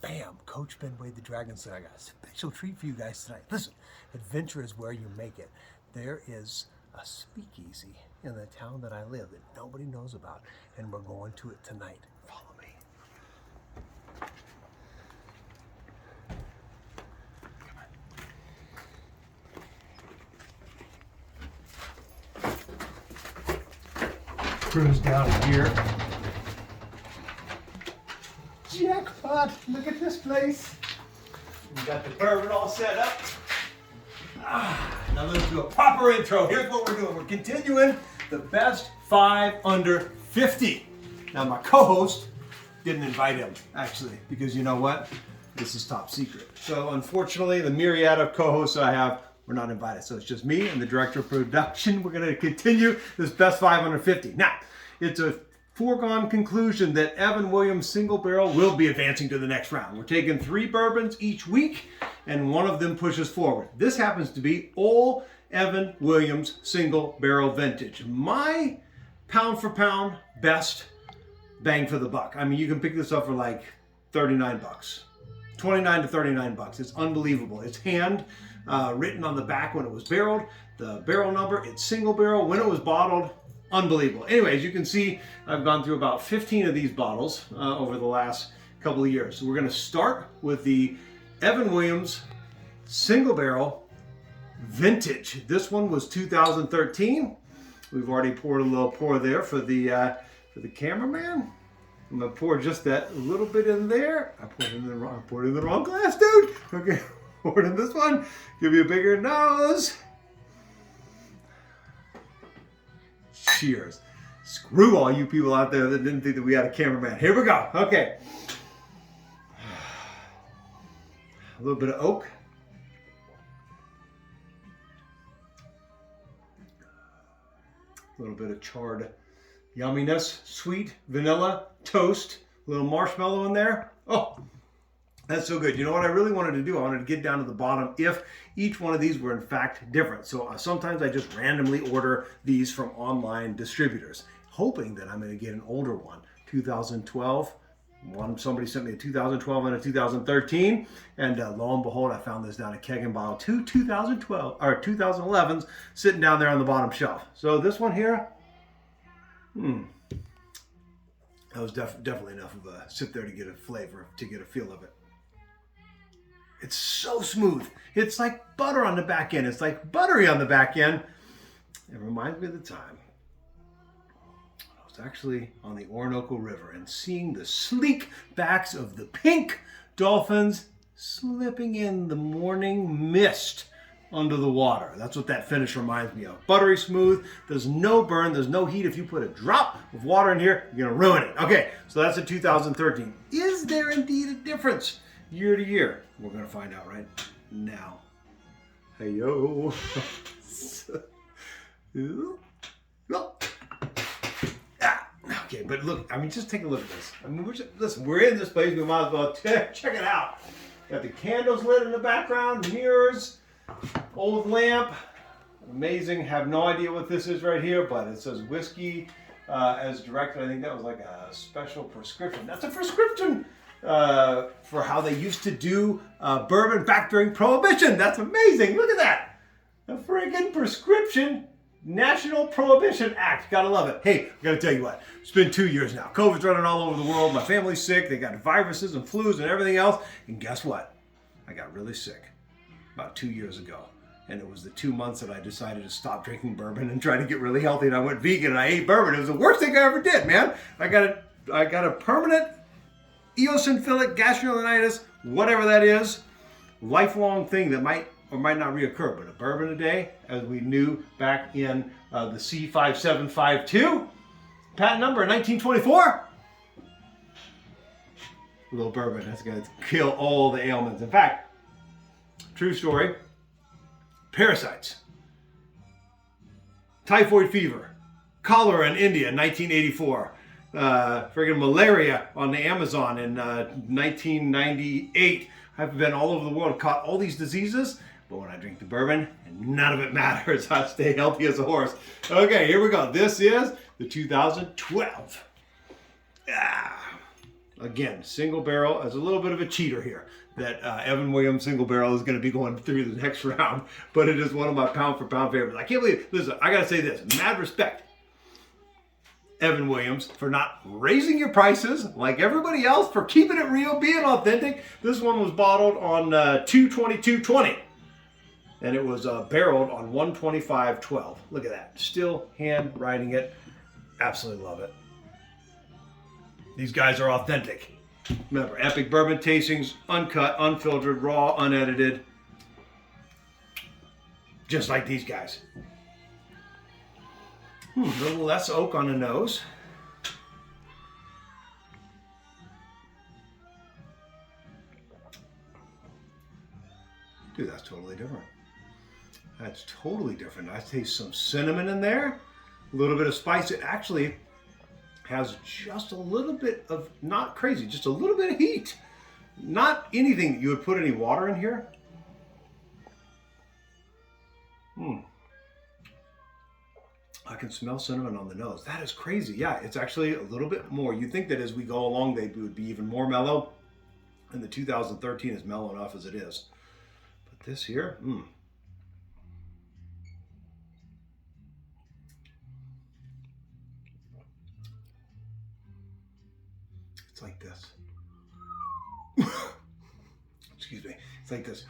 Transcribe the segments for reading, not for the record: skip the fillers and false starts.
Bam! Coach Ben Wade the Dragon said, I got a special treat for you guys tonight. Listen, adventure is where you make it. There is a speakeasy in the town that I live that nobody knows about, and we're going to it tonight. Follow me. Cruise down here. Jackpot! Look at this place. We got the bourbon all set up. Now let's do a proper intro. Here's what we're doing. We're continuing the best 5 under 50. Now my co-host didn't invite him, actually, because you know what? This is top secret. So unfortunately, the myriad of co-hosts I have, we're not invited. So it's just me and the director of production. We're going to continue this best 5 under 50. Now, it's a foregone conclusion that Evan Williams Single Barrel will be advancing to the next round. We're taking 3 bourbons each week, and one of them pushes forward. This happens to be all Evan Williams Single Barrel Vintage. My pound for pound best bang for the buck. I mean, you can pick this up for like 39 bucks. 29 to 39 bucks. It's unbelievable. It's hand written on the back when it was barreled. The barrel number, it's single barrel. When it was bottled, unbelievable. Anyways, you can see I've gone through about 15 of these bottles over the last couple of years. So we're going to start with the Evan Williams Single Barrel Vintage. This one was 2013. We've already poured a little pour there for the cameraman. I'm gonna pour just that little bit in there. I poured it in the wrong glass, dude. Okay, pour it in this one. Give you a bigger nose. Cheers. Screw all you people out there that didn't think that we had a cameraman. Here we go. Okay. A little bit of oak. A little bit of charred yumminess, sweet vanilla, toast, a little marshmallow in there. Oh, that's so good. You know what I really wanted to do? I wanted to get down to the bottom if each one of these were in fact different. So sometimes I just randomly order these from online distributors, hoping that I'm going to get an older one. 2012. Somebody sent me a 2012 and a 2013, and lo and behold, I found this down at Keg and Bottle. 2012 or 2011s sitting down there on the bottom shelf. So this one here, that was definitely enough of a sit there to get a flavor, to get a feel of it. It's so smooth. It's like butter on the back end. It's like buttery on the back end. It reminds me of the time I was actually on the Orinoco River and seeing the sleek backs of the pink dolphins slipping in the morning mist under the water. That's what that finish reminds me of. Buttery smooth. There's no burn. There's no heat. If you put a drop of water in here, you're going to ruin it. Okay, so that's a 2013. Is there indeed a difference year to year? We're going to find out right now. Hey, yo. Okay, but look, I mean, just take a look at this. I mean, listen, we're in this place. We might as well check it out. Got the candles lit in the background, mirrors, old lamp. Amazing. Have no idea what this is right here, but it says whiskey as directed. I think that was like a special prescription. That's a prescription for how they used to do bourbon back during Prohibition. That's amazing. Look at that. A friggin' prescription. National Prohibition Act. Gotta love it. Hey, I gotta tell you what. It's been 2 years now. COVID's running all over the world. My family's sick. They got viruses and flus and everything else. And guess what? I got really sick about 2 years ago. And it was the 2 months that I decided to stop drinking bourbon and try to get really healthy. And I went vegan and I ate bourbon. It was the worst thing I ever did, man. I got a permanent eosinophilic gastroenteritis, whatever that is, lifelong thing that might or might not reoccur, but a bourbon a day, as we knew back in the C5752, patent number 1924. A little bourbon, that's going to kill all the ailments. In fact, true story, parasites, typhoid fever, cholera in India in 1984, friggin' malaria on the Amazon in 1998. I've been all over the world, caught all these diseases. But when I drink the bourbon, none of it matters. I stay healthy as a horse. Okay, here we go. This is the 2012. Again, single barrel as a little bit of a cheater here. That Evan Williams single barrel is going to be going through the next round, but it is one of my pound for pound favorites. I can't believe, listen, I got to say this, mad respect, Evan Williams, for not raising your prices like everybody else, for keeping it real, being authentic. This one was bottled on 2/22/20, and it was barreled on 1/25/12. Look at that, still hand writing it. Absolutely love it. These guys are authentic. Remember, epic bourbon tastings, uncut, unfiltered, raw, unedited. Just like these guys. A little less oak on the nose. Dude, that's totally different. That's totally different. I taste some cinnamon in there. A little bit of spice. It actually has just a little bit of, not crazy, just a little bit of heat. Not anything that you would put any water in here. I can smell cinnamon on the nose. That is crazy. Yeah, it's actually a little bit more. You'd think that as we go along, they would be even more mellow. And the 2013 is mellow enough as it is. But this here, it's like this. Excuse me. It's like this.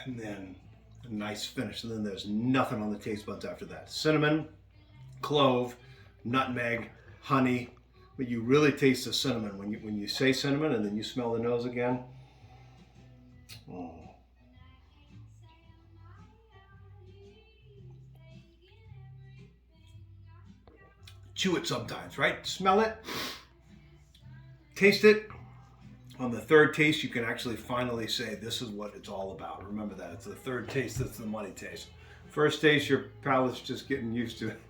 And then a nice finish. And then there's nothing on the taste buds after that. Cinnamon, clove, nutmeg, honey. But you really taste the cinnamon when you say cinnamon, and then you smell the nose again. Chew it sometimes, right? Smell it. Taste it. On the third taste, you can actually finally say, this is what it's all about. Remember that. It's the third taste that's the money taste. First taste, your palate's just getting used to it.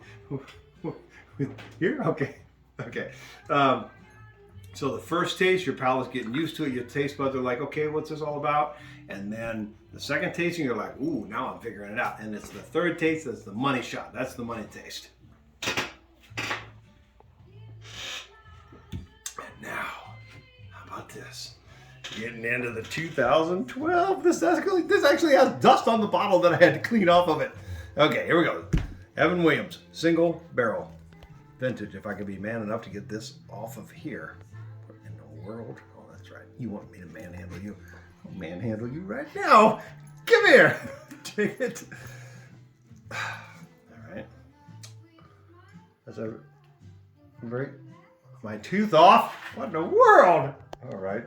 Here? Okay. Okay. So the first taste, your palate's getting used to it. Your taste buds are like, okay, what's this all about? And then the second tasting, you're like, ooh, now I'm figuring it out. And it's the third taste that's the money shot. That's the money taste. This getting into the 2012. This actually has dust on the bottle that I had to clean off of it. Okay, here we go. Evan Williams, single barrel, vintage. If I could be man enough to get this off of here. What in the world? Oh, that's right. You want me to manhandle you? I'll manhandle you right now. Come here. Take it. All right. That's a break my tooth off. What in the world? All right.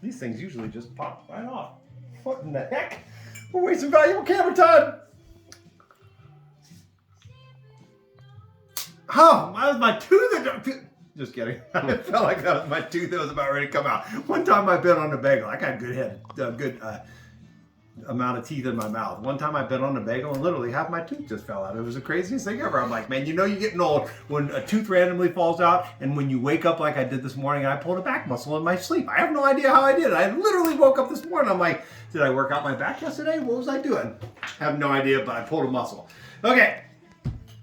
These things usually just pop right off. What in the heck? We're wasting valuable camera time. Oh, that was my tooth. Just kidding. I felt like that was my tooth that was about ready to come out. One time I bit on the bagel. I got a good amount of teeth in my mouth. One time I bit on a bagel and literally half my tooth just fell out. It was the craziest thing ever. I'm like, man, you know you're getting old when a tooth randomly falls out, and when you wake up like I did this morning, I pulled a back muscle in my sleep. I have no idea how I did it. I literally woke up this morning. I'm like, did I work out my back yesterday? What was I doing? I have no idea, but I pulled a muscle. Okay,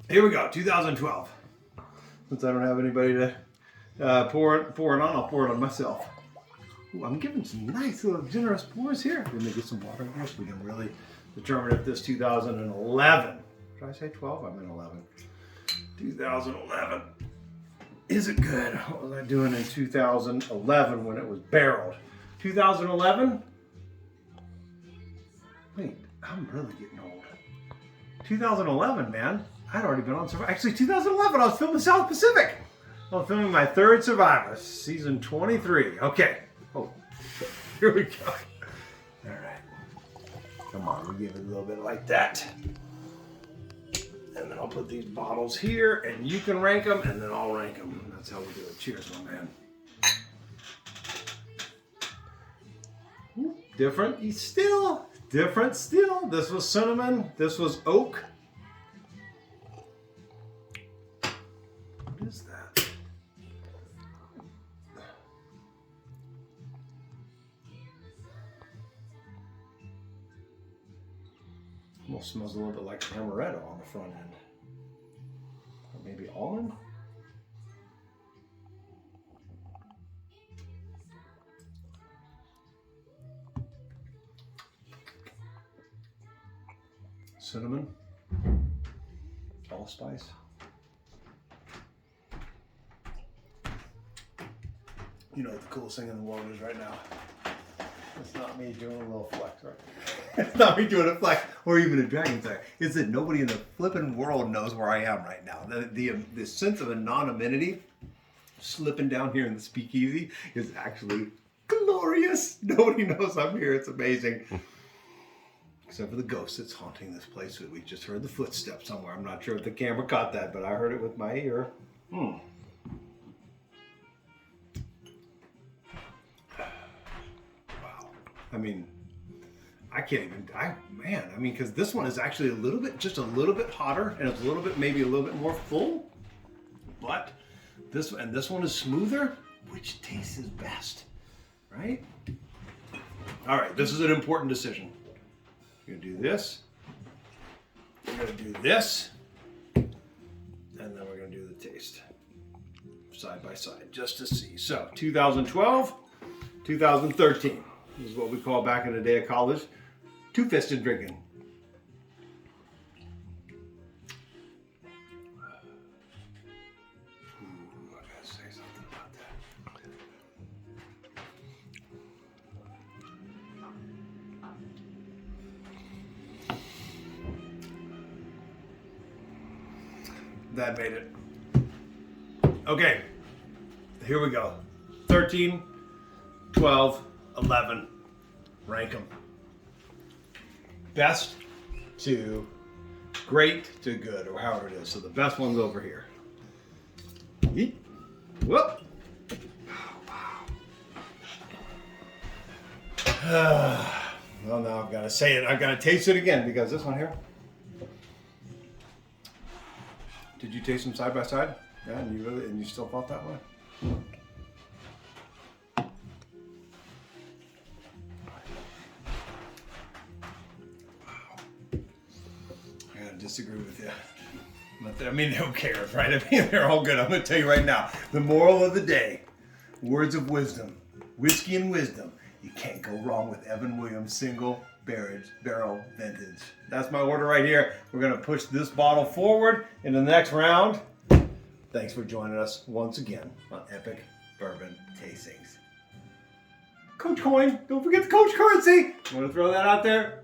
here we go, 2012. Since I don't have anybody to pour it on, I'll pour it on myself. Ooh, I'm giving some nice little generous pours here. We're gonna get some water in here so we can really determine if this 2011, did I say 12? I meant 11. 2011. Is it good? What was I doing in 2011 when it was barreled? 2011? Wait, I'm really getting old. 2011, man. I'd already been on Survivor. Actually, 2011, I was filming South Pacific. I was filming my third Survivor, season 23. Okay. Oh, here we go. All right. Come on, we'll give it a little bit like that. And then I'll put these bottles here, and you can rank them, and then I'll rank them. That's how we do it. Cheers, my man. Different still. Different still. This was cinnamon. This was oak. What is that? Almost smells a little bit like amaretto on the front end. Or maybe almond? cinnamon, allspice. You know what the coolest thing in the world is right now? It's not me doing a little flex, right? It's not me doing a flex or even a dragon flex. It's that nobody in the flipping world knows where I am right now. The sense of anonymity slipping down here in the speakeasy is actually glorious. Nobody knows I'm here. It's amazing. Except for the ghost that's haunting this place. We just heard the footsteps somewhere. I'm not sure if the camera caught that, but I heard it with my ear. Wow. I mean, I can't even, because this one is actually just a little bit hotter, and it's maybe a little bit more full, but this one is smoother, which tastes best, right? All right, this is an important decision. We're gonna do this, we're gonna do this, and then we're gonna do the taste side by side, just to see. So 2012, 2013. This is what we call back in the day of college, two-fisted drinking. Ooh, I gotta say something about that. That made it. Okay, here we go. 13, 12, 11. Rank them. Best to great to good, or however it is. So the best one's over here. Yeet. Whoop. Wow. Well, now I've got to say it. I've got to taste it again because this one here. Did you taste them side by side? Yeah, and you still felt that way? Disagree with you. But who cares, right? They're all good. I'm going to tell you right now. The moral of the day, words of wisdom, whiskey and wisdom. You can't go wrong with Evan Williams single barrel vintage. That's my order right here. We're going to push this bottle forward into the next round. Thanks for joining us once again on Epic Bourbon Tastings. Coach Coin, don't forget the Coach currency. Want to throw that out there?